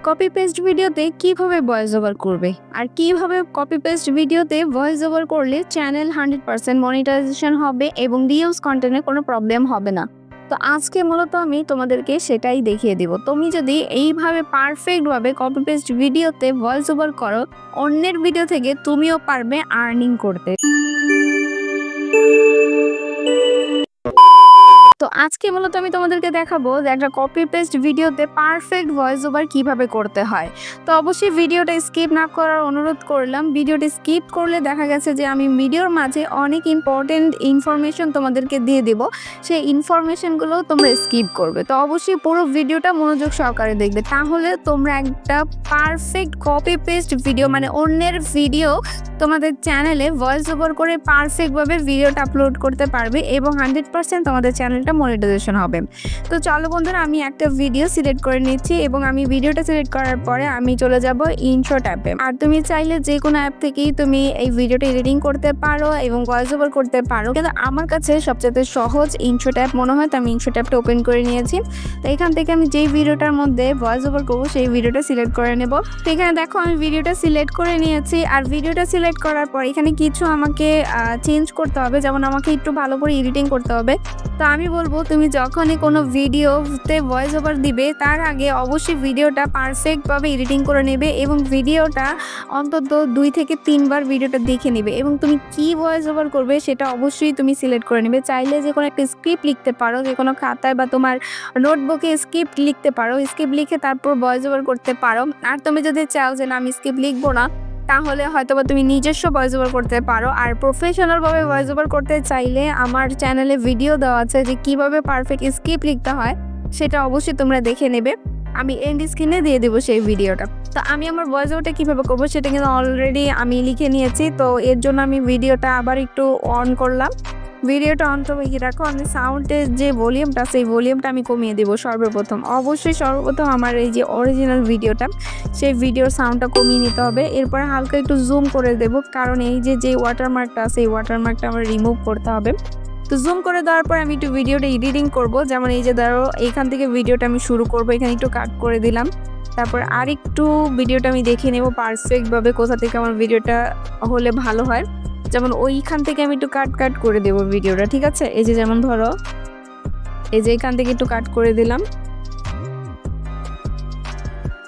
Copy paste ভিডিওতে কিভাবে voice over করবে আর কিভাবে কপি পেস্ট ভিডিওতে ভয়েস ওভার করলে চ্যানেল 100% মনিটাইজেশন হবে এবং রিউজ কন্টেন্টে কোনো প্রবলেম হবে না। তো আজকে মূলত আমি তোমাদেরকে সেটাই দেখিয়ে দিব। তুমি যদি এইভাবে পারফেক্টভাবে কপি পেস্ট ভিডিওতে ভয়েস ওভার করো, অন্যের ভিডিও থেকে তুমিও পারবে আর্নিং করতে। তো আজকে মূলত আমি তোমাদেরকে দেখাবো যে একটা কপি পেস্ট ভিডিওতে পারফেক্ট ভয়েস ওভার কিভাবে করতে হয়। তো অবশ্যই ভিডিওটা স্কিপ না করার অনুরোধ করলাম। ভিডিওটি স্কিপ করলে দেখা গেছে যে আমি ভিডিওর মাঝে অনেক ইম্পর্টেন্ট ইনফরমেশন তোমাদেরকে দিয়ে দেব, সেই ইনফরমেশনগুলো তোমরা স্কিপ করবে। তো অবশ্যই পুরো ভিডিওটা মনোযোগ সহকারে দেখবে, তাহলে তোমরা একটা পারফেক্ট কপি পেস্ট ভিডিও মানে অন্যের ভিডিও তোমাদের চ্যানেলে ভয়েস ওভার করে পারফেক্টভাবে ভিডিওটা আপলোড করতে পারবে এবং 100% তোমাদের চ্যানেলটা মনিটাইজেশন হবে। তো চলো বন্ধুরা, আমি একটা ভিডিও সিলেক্ট করে নিচ্ছি এবং আমি ভিডিওটা সিলেক্ট করার পরে আমি চলে যাব ইনশট অ্যাপে। আর তুমি চাইলে যে কোনো অ্যাপ থেকেই তুমি এই ভিডিওটা এডিটিং করতে পারো এবং ভয়েস ওভার করতে পারো, কিন্তু আমার কাছে সবচেয়ে সহজ ইনশট অ্যাপ মনে হয়, তো আমি ইনশট অ্যাপটা ওপেন করে নিয়েছি। তো এখান থেকে আমি যেই ভিডিওটার মধ্যে ভয়েস ওভার করবো সেই ভিডিওটা সিলেক্ট করে নেব। তো এখানে দেখো আমি ভিডিওটা সিলেক্ট করে নিয়েছি। আর ভিডিওটা সিলেক্ট করার পর এখানে কিছু আমাকে চেঞ্জ করতে হবে, যেমন আমাকে একটু ভালো করে এডিটিং করতে হবে। তো আমি বলবো তুমি যখনই কোনো ভিডিওতে ভয়েস ওভার দিবে তার আগে অবশ্যই ভিডিওটা পারফেক্টভাবে এডিটিং করে নেবে এবং ভিডিওটা অন্তত 2 থেকে 3 বার ভিডিওটা দেখে নেবে এবং তুমি কি ভয়েস ওভার করবে সেটা অবশ্যই তুমি সিলেক্ট করে নেবে। চাইলে যে কোনো একটা স্ক্রিপ্ট লিখতে পারো, যে কোনো খাতায় বা তোমার নোটবুকে স্ক্রিপ্ট লিখতে পারো, স্ক্রিপ্ট লিখে তারপর ভয়েস ওভার করতে পারো। আর তুমি যদি চাও যে না আমি স্ক্রিপ্ট লিখবো না, তাহলে হয়তোবা তুমি নিজস্ব ভয়েস ওভার করতে পারো। আর প্রফেশনালভাবে ভয়েস ওভার করতে চাইলে আমার চ্যানেলে ভিডিও দেওয়া আছে যে কিভাবে পারফেক্ট স্ক্রিপ্ট লিখতে হয়, সেটা অবশ্যই তোমরা দেখে নেবে। আমি এন্ড স্ক্রিনে দিয়ে দেবো সেই ভিডিওটা। তো আমি আমার ভয়েস ওভারটা কীভাবে করবো সেটা কিন্তু অলরেডি আমি লিখে নিয়েছি। তো এর জন্য আমি ভিডিওটা আবার একটু অন করলাম। ভিডিওটা অন তো রাখো, আমি সাউন্ডের যে ভলিউমটা সেই ভলিউমটা আমি কমিয়ে দেবো সর্বপ্রথম। অবশ্যই সর্বপ্রথম আমার এই যে অরিজিনাল ভিডিওটা সেই ভিডিওর সাউন্ডটা কমিয়ে নিতে হবে। এরপর হালকা একটু জুম করে দেবো, কারণ এই যে ওয়াটারমার্কটা আছে এই ওয়াটারমার্কটা আমার রিমুভ করতে হবে। তো জুম করে দেওয়ার পর আমি একটু ভিডিওটা এডিটিং করব, যেমন এই যে ধরো এইখান থেকে ভিডিওটা আমি শুরু করব, এখানে একটু কাট করে দিলাম। তারপর আর একটু ভিডিওটা আমি দেখে নেব পারফেক্টভাবে কোথা থেকে আমার ভিডিওটা হলে ভালো হয়। যেমন ওইখান থেকে আমি একটু কাট করে দেব ভিডিওটা, ঠিক আছে? এই যে যেমন ধরো এই যে এখান থেকে একটু কাট করে দিলাম।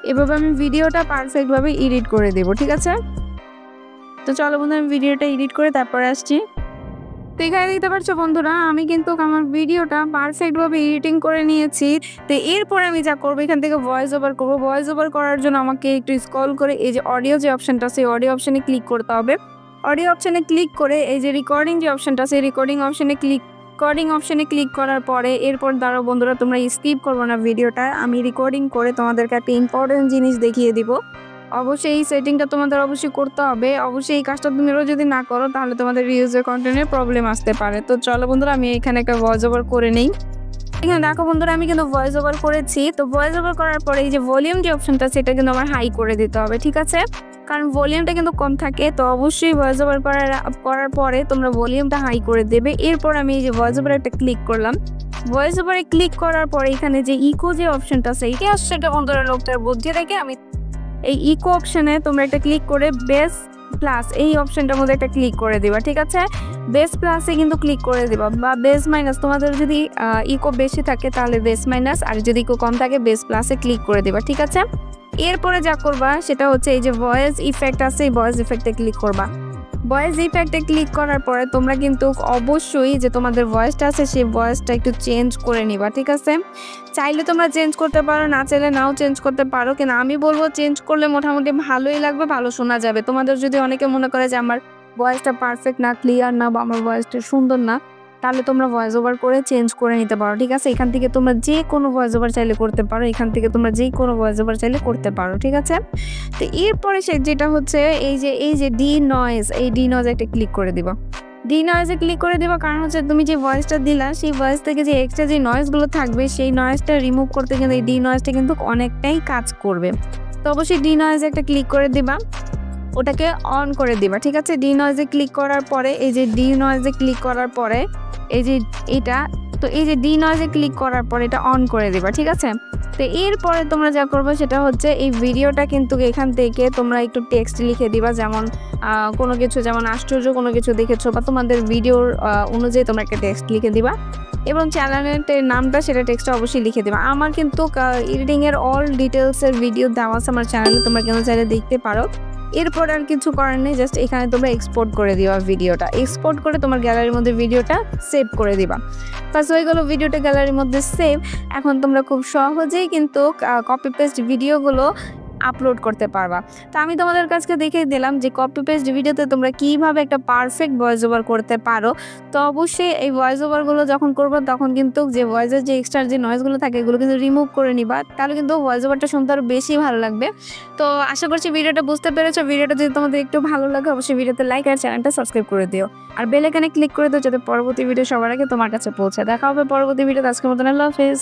এভাবে আমি ভিডিওটা পারফেক্টভাবে এডিট করে দেব, ঠিক আছে? তো চলো বন্ধুরা, আমি ভিডিওটা এডিট করে তারপরে আসছি। তো এখানে দেখতে পাচ্ছ বন্ধুরা, আমি কিন্তু আমার ভিডিওটা পারফেক্টভাবে এডিটিং করে নিয়েছি। তো এরপরে আমি যা করবো, এখান থেকে ভয়েস ওভার করবো। ভয়েস ওভার করার জন্য আমাকে একটু স্ক্রল করে এই যে অডিও যে অপশানটা আছে অডিও অপশানে ক্লিক করতে হবে। অডিও অপশানে ক্লিক করে এই যে রেকর্ডিং যে অপশানটা আছে রেকর্ডিং অপশানে ক্লিক করার পরে এরপর দাঁড়াও বন্ধুরা, তোমরা স্কিপ করবো না ভিডিওটা, আমি রেকর্ডিং করে তোমাদেরকে একটা ইম্পর্টেন্ট জিনিস দেখিয়ে দিব। অবশ্যই এই সেটিংটা তোমাদের অবশ্যই করতে হবে। অবশ্যই এই কাজটা তুমিও যদি না করো তাহলে তোমাদের ইউজার কন্টেন্টের প্রবলেম আসতে পারে। তো চলো বন্ধুরা, আমি এখানে একটা ভয়েস ওভার করে নেই। এখানে দেখো বন্ধুরা, আমি কিন্তু ভয়েস ওভার করেছি। তো ভয়েস ওভার করার পরে এই যে ভলিউম যে অপশনটা সেটা কিন্তু আমার হাই করে দিতে হবে, ঠিক আছে? কারণ ভলিউমটা কিন্তু কম থাকে। তো অবশ্যই ভয়েস ওভার করার পরে তোমরা ভলিউমটা হাই করে দেবে। এরপর আমি এই যে ভয়েস ওভারে একটা ক্লিক করলাম। ভয়েস ওভারে ক্লিক করার পরে এখানে যে ইকো যে অপশনটা আছে এই অপশনটা বন্ধুরা লোকটার বুদ্ধি রেখে আমি এই ইকো অপশনে তোমরা একটা ক্লিক করে বেস প্লাস এই অপশনটার মধ্যে একটা ক্লিক করে দিবা, ঠিক আছে? বেস প্লাসে কিন্তু ক্লিক করে দিবা, বা বেস মাইনাস, তোমাদের যদি ইকো বেশি থাকে তাহলে বেস মাইনাস, আর যদি ইকো কম থাকে বেস প্লাসে ক্লিক করে দিবা, ঠিক আছে? এরপরে যা করবা সেটা হচ্ছে এই যে ভয়েস ইফেক্ট আছে এই ভয়েস ইফেক্টে ক্লিক করবা। ভয়েস ইফেক্টে ক্লিক করার পরে তোমরা কিন্তু অবশ্যই যে তোমাদের ভয়েসটা আছে সেই ভয়েসটা একটু চেঞ্জ করে নিবা, ঠিক আছে? চাইলে তোমরা চেঞ্জ করতে পারো, না চাইলে নাও চেঞ্জ করতে পারো, কিন্তু আমি বলবো চেঞ্জ করলে মোটামুটি ভালোই লাগবে, ভালো শোনা যাবে। তোমাদের যদি অনেকে মনে করে যে আমার ভয়েসটা পারফেক্ট না, ক্লিয়ার না, বা আমার ভয়েসটা সুন্দর না, তাহলে তোমরা ভয়েস ওভার করে চেঞ্জ করে নিতে পারো, ঠিক আছে? এখান থেকে তোমরা যে কোনো ভয়েস ওভার চাইলে করতে পারো, ঠিক আছে? তো এরপরে যেটা হচ্ছে এই যে ডি নয়েজ একটা ক্লিক করে দিবা। ডি নয়েজে ক্লিক করে দেবা, কারণ হচ্ছে তুমি যে ভয়েসটা দিলা সেই ভয়েস থেকে যে এক্সট্রা যে নয়েজগুলো থাকবে সেই নয়েজটা রিমুভ করতে কিন্তু এই ডি নয়েজটা কিন্তু অনেকটাই কাজ করবে। তো অবশ্যই ডি নয়েজে একটা ক্লিক করে দিবা, ওটাকে অন করে দিবা, ঠিক আছে? ডি নয়েজে ক্লিক করার পরে এই যে ডি নয়েজে ক্লিক করার পরে এই যে এটা তো এই যে ডি নয়েজে ক্লিক করার পর এটা অন করে দিবা, ঠিক আছে। তো এরপরে তোমরা যা করবে সেটা হচ্ছে এই ভিডিওটা কিন্তু এখান থেকে তোমরা একটু টেক্সট লিখে দিবা, যেমন কোনো কিছু, যেমন আশ্চর্য কোনো কিছু দেখেছো বা তোমাদের ভিডিওর অনুযায়ী তোমরা একটা টেক্সট লিখে দিবা এবং চ্যানেলের নামটা সেটা টেক্সটে অবশ্যই লিখে দেবা। আমার কিন্তু এডিটিংয়ের অল ডিটেলসের ভিডিও দেওয়া আছে আমার চ্যানেলে, তোমরা কিন্তু চাইলে দেখতে পারো। এরপর আর কিছু করার নেই, জাস্ট এখানে তোমরা এক্সপোর্ট করে দিবা ভিডিওটা, এক্সপোর্ট করে তোমার গ্যালারির মধ্যে ভিডিওটা সেভ করে দিবা। বাস হয়ে গেলো ভিডিওটা গ্যালারির মধ্যে সেভ। এখন তোমরা খুব সহজেই কিন্তু কপি পেস্ট ভিডিওগুলো আপলোড করতে পারবা। তো আমি তোমাদের কাছকে দেখিয়ে দিলাম যে কপি পেস্ট ভিডিওতে তোমরা কীভাবে একটা পারফেক্ট ভয়েস ওভার করতে পারো। তো অবশ্যই এই ভয়েস ওভারগুলো যখন করবো তখন কিন্তু যে ভয়েসের যে এক্সট্রা যে নয়েজগুলো থাকে এগুলো কিন্তু রিমুভ করে নিবা, তাহলে কিন্তু ভয়েস ওভারটা শুনতে আরও বেশি ভালো লাগবে। তো আশা করছি ভিডিওটা বুঝতে পেরেছো। ভিডিওটা যদি তোমাদের একটু ভালো লাগে অবশ্যই ভিডিওতে লাইক আর চ্যানেলটা সাবস্ক্রাইব করে দিও, আর বেল আইকনে ক্লিক করে দিও যাতে পরবর্তী ভিডিও সবার আগে তোমার কাছে পৌঁছায়। দেখা হবে পরবর্তী ভিডিওতে। আজকের মতন আল্লাহ হাফেজ।